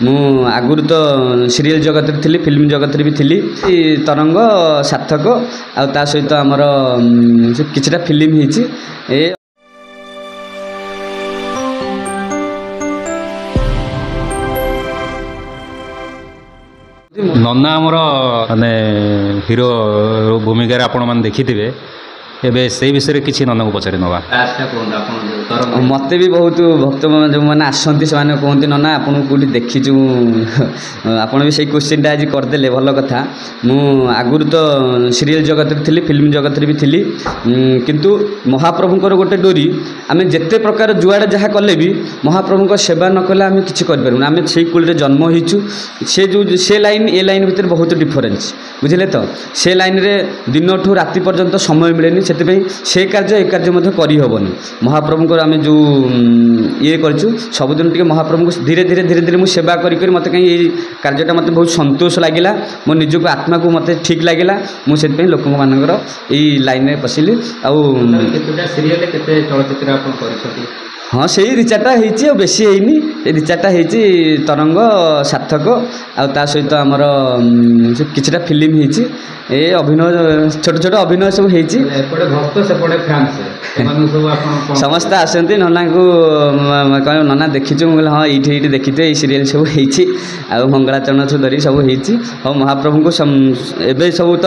ମୁଁ ଆଗରୁ ତ ସିରିଏଲ୍ ଜଗତରେ ଥିଲି, ଫିଲ୍ମ ଜଗତରେ ବି ଥିଲି। ତରଙ୍ଗ, ସାର୍ଥକ ଆଉ ତା ସହିତ ଆମର କିଛିଟା ଫିଲ୍ମ ହେଇଛି। ଏ ନନା ଆମର ମାନେ ହିରୋ ଭୂମିକାରେ ଆପଣମାନେ ଦେଖିଥିବେ, ଏବେ ସେଇ ବିଷୟରେ କିଛି ନନାକୁ ପଚାରି ନେବା। ମୋତେ ବି ବହୁତ ଭକ୍ତ ଯେଉଁମାନେ ଆସନ୍ତି ସେମାନେ କୁହନ୍ତି ନନା ଆପଣଙ୍କୁ କେଉଁଠି ଦେଖିଛୁ। ଆପଣ ବି ସେଇ କୋଶ୍ଚିନ୍ଟା ଆଜି କରିଦେଲେ, ଭଲ କଥା। ମୁଁ ଆଗରୁ ତ ସିରିଏଲ୍ ଜଗତରେ ଥିଲି, ଫିଲ୍ମ ଜଗତରେ ବି ଥିଲି, କିନ୍ତୁ ମହାପ୍ରଭୁଙ୍କର ଗୋଟେ ଡୋରି। ଆମେ ଯେତେ ପ୍ରକାର ଯୁଆଡ଼େ ଯାହା କଲେ ବି ମହାପ୍ରଭୁଙ୍କ ସେବା ନ କଲେ ଆମେ କିଛି କରିପାରିବୁନି। ଆମେ ସେଇ କୂଳରେ ଜନ୍ମ ହେଇଛୁ। ସେ ଲାଇନ୍ ଏ ଲାଇନ୍ ଭିତରେ ବହୁତ ଡିଫରେନ୍ସ, ବୁଝିଲେ ତ। ସେ ଲାଇନ୍ରେ ଦିନଠୁ ରାତି ପର୍ଯ୍ୟନ୍ତ ସମୟ ମିଳେନି, ସେଥିପାଇଁ ସେ କାର୍ଯ୍ୟ ଏ କାର୍ଯ୍ୟ ମଧ୍ୟ କରିହେବନି। ମହାପ୍ରଭୁଙ୍କର ଆମେ ଯେଉଁ ଇଏ କରିଛୁ, ସବୁଦିନ ଟିକେ ମହାପ୍ରଭୁଙ୍କୁ ଧୀରେ ଧୀରେ ମୁଁ ସେବା କରି ମୋତେ କାହିଁ ଏଇ କାର୍ଯ୍ୟଟା ମୋତେ ବହୁତ ସନ୍ତୋଷ ଲାଗିଲା, ମୋ ନିଜକୁ ଆତ୍ମାକୁ ମୋତେ ଠିକ୍ ଲାଗିଲା। ମୁଁ ସେଥିପାଇଁ ଲୋକମାନଙ୍କର ଏଇ ଲାଇନ୍ରେ ପଶିଲି। ଆଉ କେତେଟା ସିରିଏଲ୍, କେତେ ଚଳଚ୍ଚିତ୍ର ଆପଣ କରିଛନ୍ତି? ହଁ, ସେଇ ଦୁଇ ଚାରିଟା ହେଇଛି, ଆଉ ବେଶୀ ହେଇନି। ଏଇ ଦୁଇ ଚାରିଟା ହେଇଛି, ତରଙ୍ଗ, ସାର୍ଥକ ଆଉ ତା ସହିତ ଆମର କିଛିଟା ଫିଲ୍ମ ହେଇଛି। ଏ ଅଭିନୟ, ଛୋଟ ଛୋଟ ଅଭିନୟ ସବୁ ହେଇଛି। ଏପଟେ ଭକ୍ତ, ସେପଟେ ଫ୍ୟାନ୍ସ, ସମସ୍ତେ ଆସନ୍ତି ନନାଙ୍କୁ କହିବେ ନନା ଦେଖିଛୁ। ମୁଁ କହିଲି ହଁ, ଏଇଠି ଦେଖିଥିବେ, ଏଇ ସିରିଏଲ୍ ସବୁ ହେଇଛି, ଆଉ ମଙ୍ଗଳାଚରଣଠୁ ଧରି ସବୁ ହେଇଛି। ହଉ, ମହାପ୍ରଭୁଙ୍କୁ ଏବେ ସବୁ ତ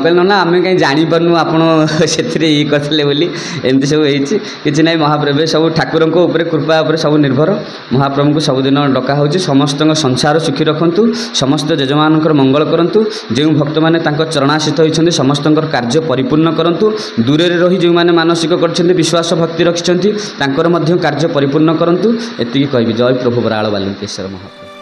କହିଲେ ନନା ଆମେ କାହିଁ ଜାଣିପାରୁନୁ ଆପଣ ସେଥିରେ ଇଏ କରିଥିଲେ ବୋଲି, ଏମିତି ସବୁ ହେଇଛି। କିଛି ନାହିଁ, ମହାପ୍ରଭୁ ଏବେ ସବୁ ଠାକୁରଙ୍କ ଉପରେ, କୃପା ଉପରେ ସବୁ ନିର୍ଭର। ମହାପ୍ରଭୁଙ୍କୁ ସବୁଦିନ ଡକା ହେଉଛି, ସମସ୍ତଙ୍କ ସଂସାର ସୁଖୀ ରଖନ୍ତୁ, ସମସ୍ତ ଯଜମାନଙ୍କର ମଙ୍ଗଳ କରନ୍ତୁ। ଯେଉଁ ଭକ୍ତମାନେ ତାଙ୍କ ଚରଣାଶିତ ହୋଇଛନ୍ତି ସମସ୍ତଙ୍କର କାର୍ଯ୍ୟ ପରିପୂର୍ଣ୍ଣ କରନ୍ତୁ। ଦୂରରେ ରହି ଯେଉଁମାନେ ମାନସିକ କରିଛନ୍ତି, ବିଶ୍ୱାସ ଭକ୍ତି ରଖିଛନ୍ତି, ତାଙ୍କର ମଧ୍ୟ କାର୍ଯ୍ୟ ପରିପୂର୍ଣ୍ଣ କରନ୍ତୁ। ଏତିକି କହିବି। ଜୟ ପ୍ରଭୁ ବରାଳ ବାଲୁଙ୍କେଶ୍ୱର ମହାପ୍ରଭୁ।